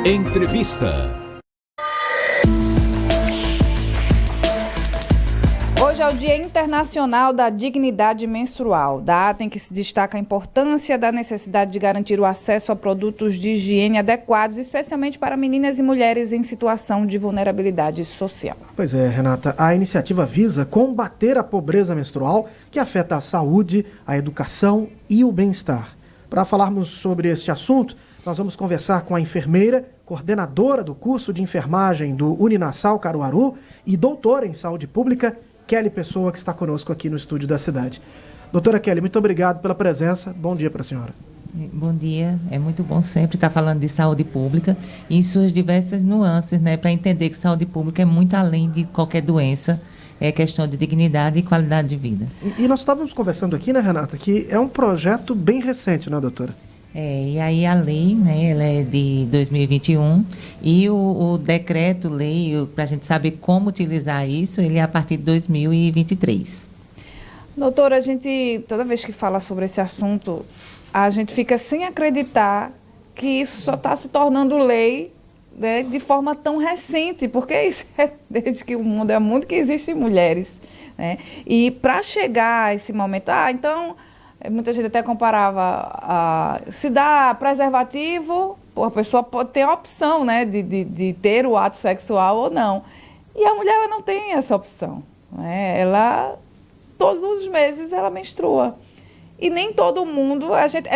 Entrevista. Hoje é o Dia Internacional da Dignidade Menstrual, data em que se destaca a importância da necessidade de garantir o acesso a produtos de higiene adequados, especialmente para meninas e mulheres em situação de vulnerabilidade social. Pois é, Renata, a iniciativa visa combater a pobreza menstrual que afeta a saúde, a educação e o bem-estar. Para falarmos sobre este assunto, nós vamos conversar com a enfermeira, coordenadora do curso de enfermagem do Uninasal Caruaru e doutora em saúde pública, Kelly Pessoa, que está conosco aqui no estúdio da cidade. Doutora Kelly, muito obrigado pela presença. Bom dia para a senhora. Bom dia. É muito bom sempre estar falando de saúde pública e em suas diversas nuances, né, para entender que saúde pública é muito além de qualquer doença, é questão de dignidade e qualidade de vida. E nós estávamos conversando aqui, né, Renata, que é um projeto bem recente, né, doutora? E aí a lei, né, ela é de 2021 e o decreto-lei, para a gente saber como utilizar isso, ele é a partir de 2023. Doutora, a gente, toda vez que fala sobre esse assunto, a gente fica sem acreditar que isso só está se tornando lei, né, de forma tão recente, porque isso é desde que o mundo é mundo que existem mulheres, né? E para chegar a esse momento, então... Muita gente até comparava, se dá preservativo, a pessoa pode ter a opção, né, de ter o ato sexual ou não. E a mulher ela não tem essa opção, né? Ela, todos os meses, ela menstrua. E nem todo mundo, a gente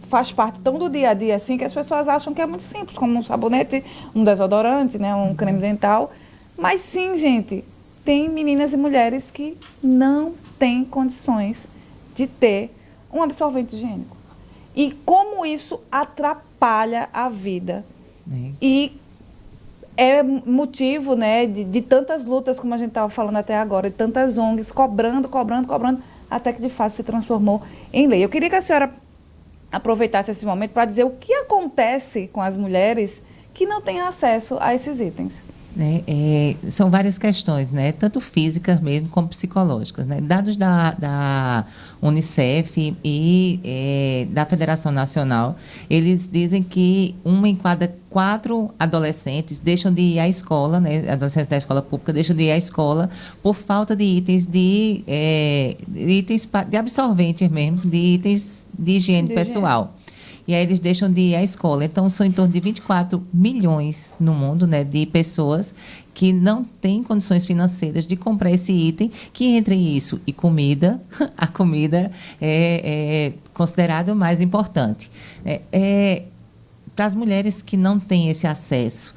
faz parte tão do dia a dia assim, que as pessoas acham que é muito simples, como um sabonete, um desodorante, né, um creme dental. Mas sim, gente, tem meninas e mulheres que não têm condições de ter um absorvente higiênico. E como isso atrapalha a vida. E é motivo, né, de tantas lutas, como a gente estava falando até agora, de tantas ONGs cobrando, até que de fato se transformou em lei. Eu queria que a senhora aproveitasse esse momento para dizer o que acontece com as mulheres que não têm acesso a esses itens. São várias questões, né? Tanto físicas mesmo como psicológicas, né? Dados da Unicef e da Federação Nacional, eles dizem que 1 em cada 4 adolescentes deixam de ir à escola, né? Adolescentes da escola pública deixam de ir à escola por falta de itens de absorventes mesmo, de itens de higiene pessoal. E aí eles deixam de ir à escola. Então, são em torno de 24 milhões no mundo, né, de pessoas que não têm condições financeiras de comprar esse item, que entre isso e comida, a comida é considerada o mais importante. Para as mulheres que não têm esse acesso,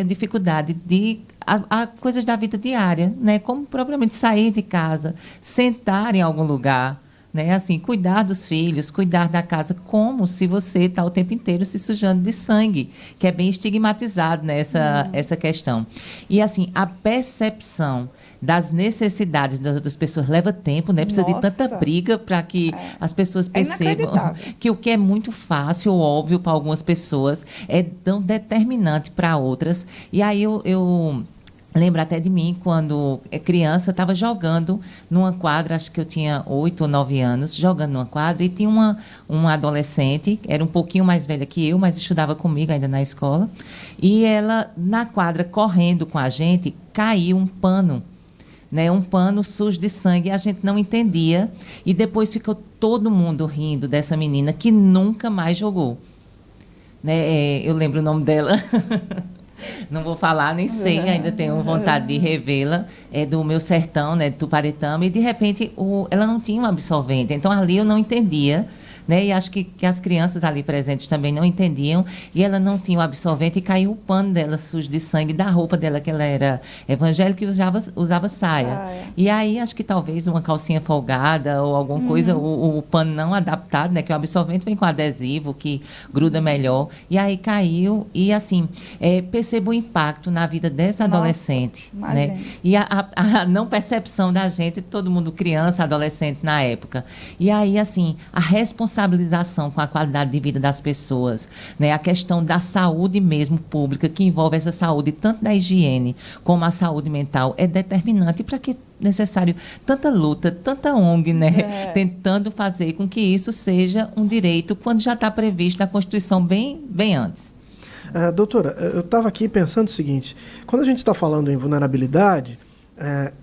dificuldade de a coisas da vida diária, né, como propriamente sair de casa, sentar em algum lugar, né? Assim, cuidar dos filhos, cuidar da casa, como se você está o tempo inteiro se sujando de sangue, que é bem estigmatizado nessa essa questão. E, assim, a percepção das necessidades das outras pessoas leva tempo, né? Precisa de tanta briga para que as pessoas percebam que o que é muito fácil ou óbvio para algumas pessoas é tão determinante para outras. E aí eu lembro até de mim, quando criança, estava jogando numa quadra, acho que eu tinha 8 ou 9 anos, jogando numa quadra, e tinha uma adolescente, era um pouquinho mais velha que eu, mas estudava comigo ainda na escola, e ela, na quadra, correndo com a gente, caiu um pano, né, um pano sujo de sangue, e a gente não entendia, e depois ficou todo mundo rindo dessa menina, que nunca mais jogou. Né, eu lembro o nome dela... Não vou falar, nem sei, ainda tenho vontade de revê-la, do meu sertão, né, de Tuparetama, e de repente ela não tinha um absorvente, então ali eu não entendia, né, e acho que as crianças ali presentes também não entendiam, e ela não tinha o absorvente e caiu o pano dela sujo de sangue da roupa dela, que ela era evangélica e usava saia. E aí acho que talvez uma calcinha folgada ou alguma coisa, o pano não adaptado, né, que o absorvente vem com adesivo, que gruda melhor, e aí caiu, e assim, percebo o impacto na vida dessa adolescente, né, e a não percepção da gente, todo mundo criança, adolescente na época, e aí assim, a responsabilidade com a qualidade de vida das pessoas, né? A questão da saúde mesmo pública, que envolve essa saúde, tanto da higiene como a saúde mental, é determinante para que necessário tanta luta, tanta ONG, né? Tentando fazer com que isso seja um direito quando já está previsto na Constituição bem antes. Doutora, eu estava aqui pensando o seguinte, quando a gente está falando em vulnerabilidade,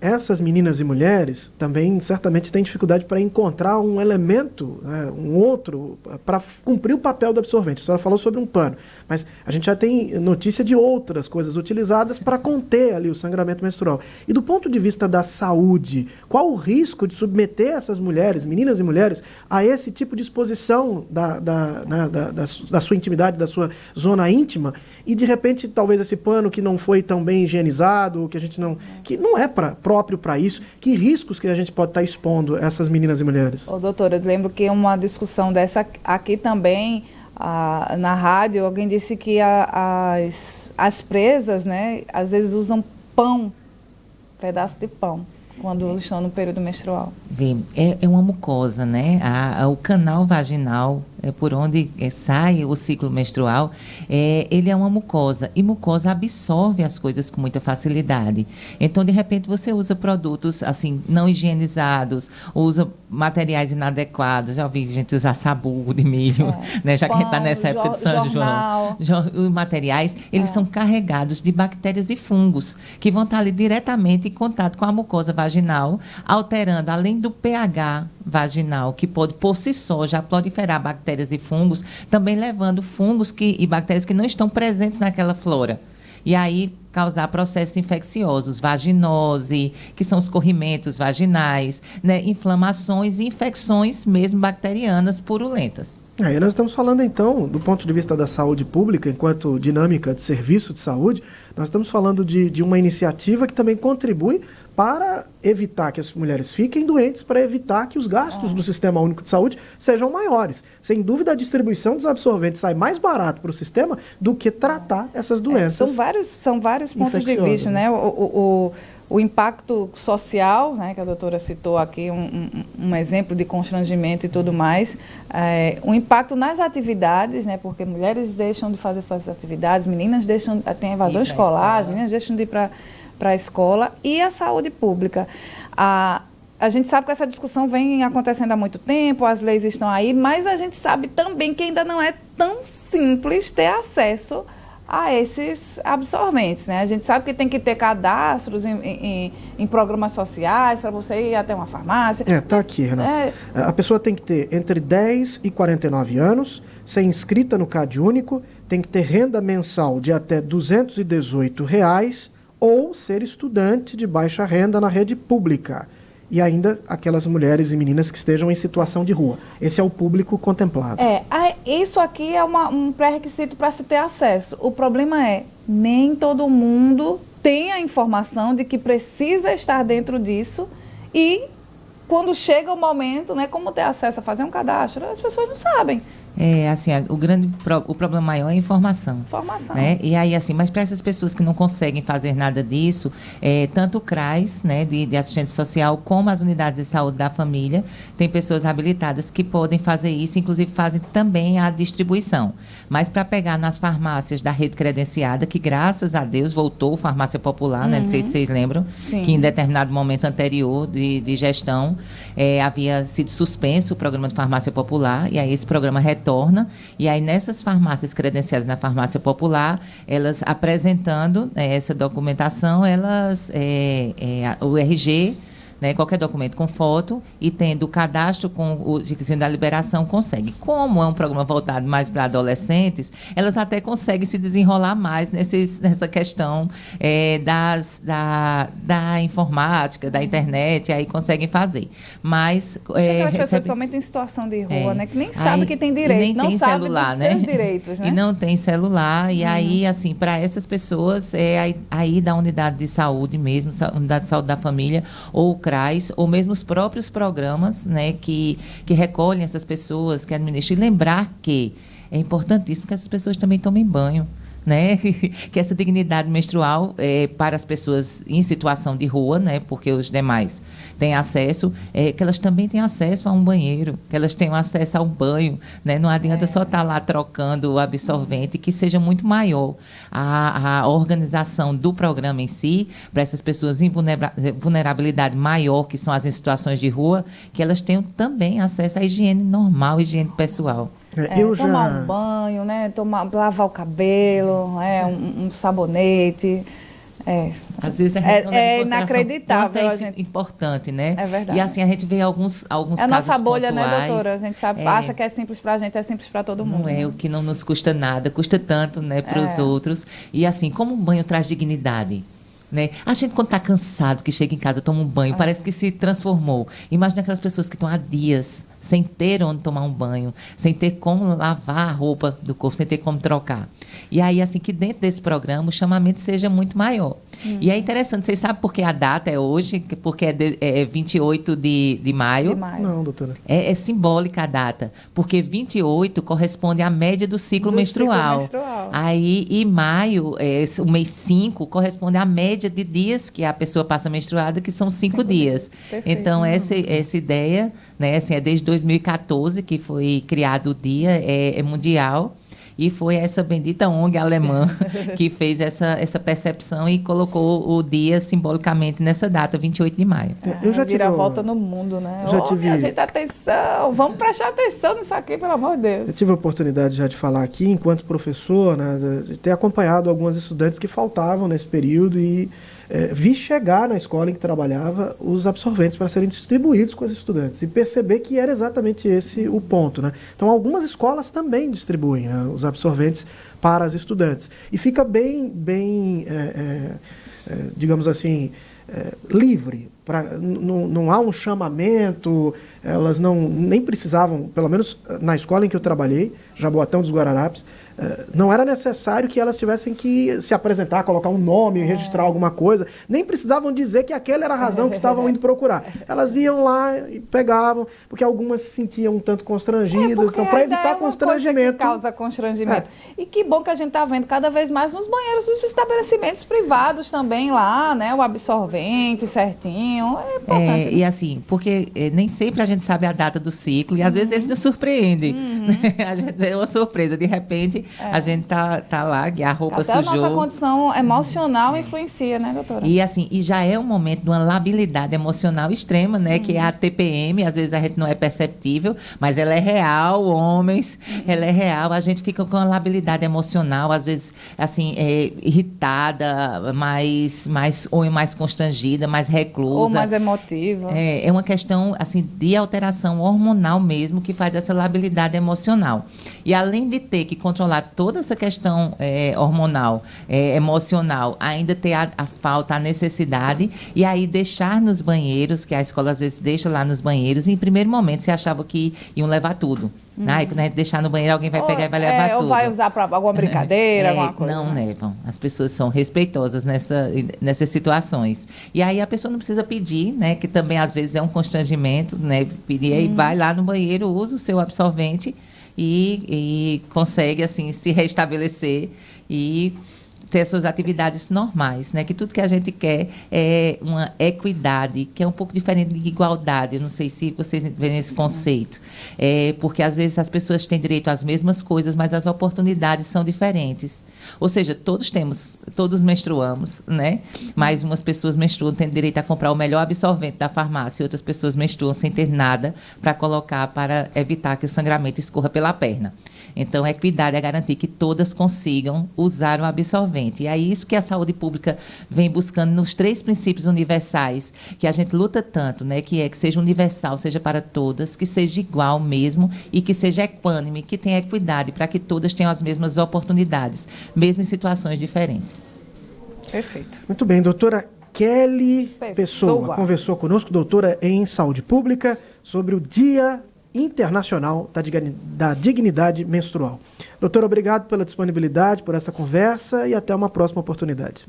essas meninas e mulheres também certamente têm dificuldade para encontrar um elemento, um outro, para cumprir o papel do absorvente. A senhora falou sobre um pano, mas a gente já tem notícia de outras coisas utilizadas para conter ali o sangramento menstrual. E do ponto de vista da saúde, qual o risco de submeter essas mulheres, meninas e mulheres, a esse tipo de exposição da sua intimidade, da sua zona íntima, e de repente talvez esse pano que não foi tão bem higienizado, que não é próprio para isso, que riscos que a gente pode estar expondo essas meninas e mulheres? Doutora, eu lembro que uma discussão dessa aqui também, na rádio, alguém disse que as presas, né, às vezes usam pão, pedaço de pão, quando estão no período menstrual. É uma mucosa, né? O canal vaginal, por onde sai o ciclo menstrual, ele é uma mucosa. E mucosa absorve as coisas com muita facilidade. Então, de repente, você usa produtos assim, não higienizados, usa materiais inadequados. Já ouvi gente usar sabugo de milho, né? Já que a gente está nessa época de São João. Os materiais, eles são carregados de bactérias e fungos, que vão estar ali diretamente em contato com a mucosa vaginal, alterando, além do pH vaginal, que pode, por si só, já proliferar bactérias e fungos, também levando fungos e bactérias que não estão presentes naquela flora. E aí causar processos infecciosos, vaginose, que são os corrimentos vaginais, né, inflamações e infecções mesmo bacterianas purulentas. Aí nós estamos falando, então, do ponto de vista da saúde pública, enquanto dinâmica de serviço de saúde, nós estamos falando de uma iniciativa que também contribui para evitar que as mulheres fiquem doentes, para evitar que os gastos do Sistema Único de Saúde sejam maiores. Sem dúvida, a distribuição dos absorventes sai mais barato para o sistema do que tratar essas doenças. São vários pontos de vista, né? O impacto social, né, que a doutora citou aqui, um exemplo de constrangimento e tudo mais, o impacto nas atividades, né, porque mulheres deixam de fazer suas atividades, meninas têm evasão escolar, meninas deixam de ir para a escola, e a saúde pública. A gente sabe que essa discussão vem acontecendo há muito tempo, as leis estão aí, mas a gente sabe também que ainda não é tão simples ter acesso a esses absorventes, né? A gente sabe que tem que ter cadastros em programas sociais para você ir até uma farmácia. Tá aqui, Renata. A pessoa tem que ter entre 10 e 49 anos, ser inscrita no CAD único, tem que ter renda mensal de até R$ 218 ou ser estudante de baixa renda na rede pública. E ainda aquelas mulheres e meninas que estejam em situação de rua. Esse é o público contemplado. Isso aqui é um pré-requisito para se ter acesso. O problema nem todo mundo tem a informação de que precisa estar dentro disso, e quando chega o momento, né, como ter acesso a fazer um cadastro, as pessoas não sabem. O problema maior é a informação. Né? E aí, assim, mas para essas pessoas que não conseguem fazer nada disso, tanto o CRAS, né, de assistente social, como as unidades de saúde da família, tem pessoas habilitadas que podem fazer isso, inclusive fazem também a distribuição. Mas para pegar nas farmácias da rede credenciada, que graças a Deus voltou, farmácia popular, né? Não sei se vocês lembram, Sim. Que em determinado momento anterior de gestão havia sido suspenso o programa de farmácia popular, e aí esse programa retorna, e aí nessas farmácias credenciadas na farmácia popular, elas apresentando essa documentação, o RG, né, qualquer documento com foto, e tendo o cadastro com o requisito da liberação, consegue. Como é um programa voltado mais para adolescentes, elas até conseguem se desenrolar mais nessa questão da informática, da internet, aí conseguem fazer. Mas aquelas pessoas somente em situação de rua, né, que nem sabe que tem direito, nem não tem sabe celular, dos seus né? direitos, né? E não tem celular, e aí, assim, para essas pessoas, aí da unidade de saúde mesmo, unidade de saúde da família, ou o CRAS, ou mesmo os próprios programas, né, que recolhem essas pessoas, que administram. E lembrar que é importantíssimo que essas pessoas também tomem banho, né? Que essa dignidade menstrual para as pessoas em situação de rua, né? Porque os demais têm acesso, que elas também têm acesso a um banheiro, que elas tenham acesso a um banho, né? Não adianta só estar lá trocando o absorvente, que seja muito maior a organização do programa em si, para essas pessoas em vulnerabilidade maior, que são as em situações de rua, que elas tenham também acesso à higiene normal, higiene pessoal. Tomar um banho, né? Lavar o cabelo, um sabonete. Às vezes é inacreditável. Importante, né? É verdade. E assim, a gente vê alguns casos a nossa bolha, pontuais, né, doutora? A gente acha que é simples pra gente, é simples pra todo mundo. Não é, o que não nos custa nada, custa tanto, né, para os outros. E assim, como o banho traz dignidade? Né? A gente, quando está cansado, que chega em casa, toma um banho, parece que se transformou. Imagina aquelas pessoas que estão há dias sem ter onde tomar um banho, sem ter como lavar a roupa do corpo, sem ter como trocar. E aí, assim, que dentro desse programa o chamamento seja muito maior. E é interessante, vocês sabem por que a data é hoje? Porque é 28 de maio? Não, doutora. É simbólica a data, porque 28 corresponde à média do ciclo menstrual. Aí, e maio, o mês 5, corresponde à média de dias que a pessoa passa menstruada, que são 5 dias. Perfeito. Então, essa ideia, né, assim, é desde 2014 que foi criado o dia, é mundial. E foi essa bendita ONG alemã que fez essa percepção e colocou o dia simbolicamente nessa data, 28 de maio. Eu já tive a volta no mundo, né? Gente, atenção, vamos prestar atenção nisso aqui, pelo amor de Deus. Eu tive a oportunidade já de falar aqui, enquanto professor, né, de ter acompanhado algumas estudantes que faltavam nesse período e vi chegar na escola em que trabalhava os absorventes para serem distribuídos com os estudantes e perceber que era exatamente esse o ponto, né? Então, algumas escolas também distribuem, né, os absorventes para as estudantes. E fica bem digamos assim, livre. Não há um chamamento, elas nem precisavam, pelo menos na escola em que eu trabalhei, Jaboatão dos Guararapes, não era necessário que elas tivessem que se apresentar, colocar um nome, registrar alguma coisa. Nem precisavam dizer que aquela era a razão que estavam indo procurar. Elas iam lá e pegavam, porque algumas se sentiam um tanto constrangidas. Então, para evitar constrangimento. Que causa constrangimento. E que bom que a gente está vendo cada vez mais nos banheiros dos estabelecimentos privados também lá, né? O absorvente certinho. É importante. E assim, porque nem sempre a gente sabe a data do ciclo e às vezes ele nos surpreende. A gente, é uma surpresa, de repente. A gente tá lá, a roupa até sujou. A nossa condição emocional influencia, né, doutora? E assim, já é um momento de uma labilidade emocional extrema, né? Que é a TPM, às vezes a gente não é perceptível, mas ela é real, homens, ela é real. A gente fica com uma labilidade emocional, às vezes, assim, irritada, ou mais constrangida, mais reclusa. Ou mais emotiva. É uma questão, assim, de alteração hormonal mesmo, que faz essa labilidade emocional. E além de ter que controlar toda essa questão hormonal, emocional, ainda ter a falta, a necessidade, e aí deixar nos banheiros, que a escola às vezes deixa lá nos banheiros, e em primeiro momento você achava que iam levar tudo. E quando a gente deixar no banheiro, alguém vai pegar e vai levar tudo. Ou vai usar para alguma brincadeira, alguma coisa. Não levam. As pessoas são respeitosas nessas situações. E aí a pessoa não precisa pedir, né? Que também às vezes é um constrangimento, né? Pedir aí, vai lá no banheiro, usa o seu absorvente e consegue, assim, se restabelecer e ter suas atividades normais, né? Que tudo que a gente quer é uma equidade, que é um pouco diferente de igualdade. Eu não sei se vocês veem esse conceito. Porque, às vezes, as pessoas têm direito às mesmas coisas, mas as oportunidades são diferentes. Ou seja, todos menstruamos, né? Mas umas pessoas menstruam, têm direito a comprar o melhor absorvente da farmácia, e outras pessoas menstruam sem ter nada para colocar, para evitar que o sangramento escorra pela perna. Então, equidade é garantir que todas consigam usar o absorvente. E é isso que a saúde pública vem buscando nos 3 princípios universais, que a gente luta tanto, né? Que seja universal, seja para todas, que seja igual mesmo e que seja equânime, que tenha equidade, para que todas tenham as mesmas oportunidades, mesmo em situações diferentes. Perfeito. Muito bem, doutora Kelly Pessoa conversou conosco, doutora em saúde pública, sobre o Dia Internacional da Dignidade Menstrual. Doutora, obrigado pela disponibilidade, por essa conversa e até uma próxima oportunidade.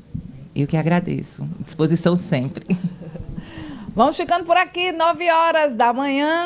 Eu que agradeço. Disposição sempre. Vamos ficando por aqui, 9 horas da manhã.